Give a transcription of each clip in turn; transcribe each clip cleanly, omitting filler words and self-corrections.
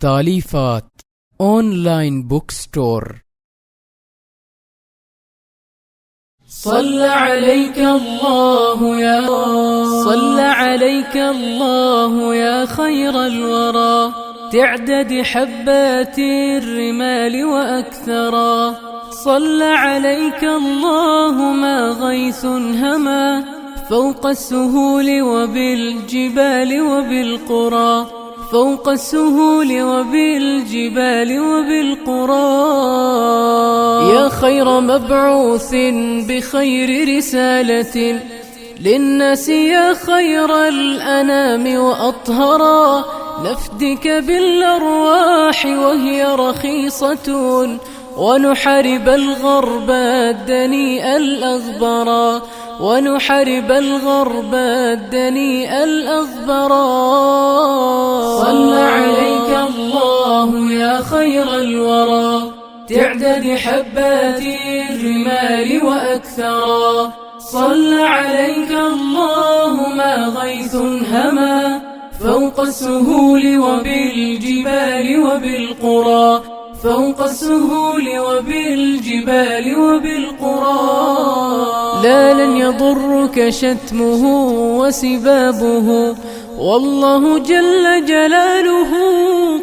تاليفات أونلاين بوك ستور. صلى عليك الله يا خير الورى، تعدد حبات الرمال وأكثرا. صلى عليك الله ما غيث هما فوق السهول وبالجبال وبالقرى، فوق السهول وبالجبال وبالقرى. يا خير مبعوث بخير رسالة للناس، يا خير الأنام وأطهرا. نفدك بالأرواح وهي رخيصة، ونحارب الغرب الدنيء الأغبرا، ونحارب الغرب الدنيء الأغبرا. صلى عليك الله يا خير الورى، تعدد حبات الرمال وأكثرا. صلى عليك الله ما غيث هما فوق السهول وبالجبال وبالقرى، فوق السهول وبالجبال وبالقرى. لا لن يضرك شتمه وسبابه، والله جل جلاله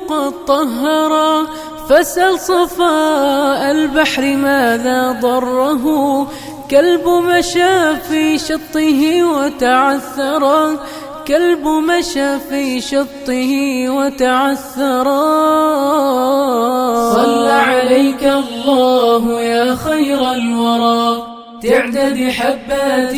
قد طهرا. فاسأل صفاء البحر ماذا ضره، كلب مشى في شطه وتعثرا، كلب مشى في شطه وتعثرا. صلى عليك الله يا خير الورى، تعدد حبات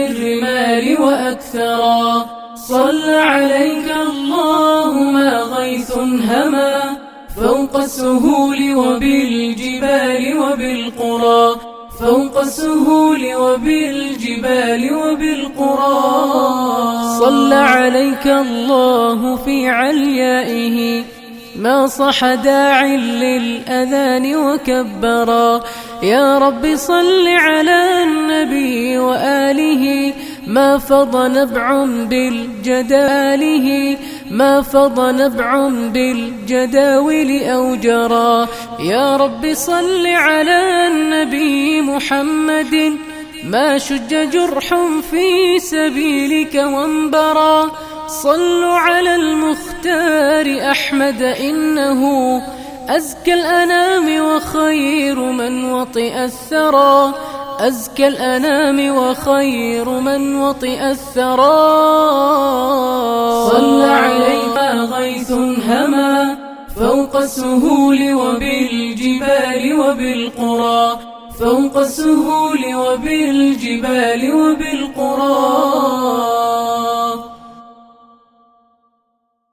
الرمال وأكثرا. صلى عليك الله ما غيث هما فوق السهول وبالجبال وبالقرى، فوق السهول وبالجبال وبالقرى. صلى عليك الله في عليائه ما صح داع للأذان وكبرا. يا رب صل على النبي وآله ما فض نبع بالجداله، ما فض نبع بالجداول أوجرا. يا رب صل على النبي محمد ما شج جرح في سبيلك وانبرا. صلوا على المختار أحمد إنه أزكى الأنام وخير من وطئ الثرى، أزكى الأنام وخير من وطئ الثرى. صلى عليك غيث هما فوق السهول وبالجبال وبالقرى، فوق السهول وبالجبال وبالقرى.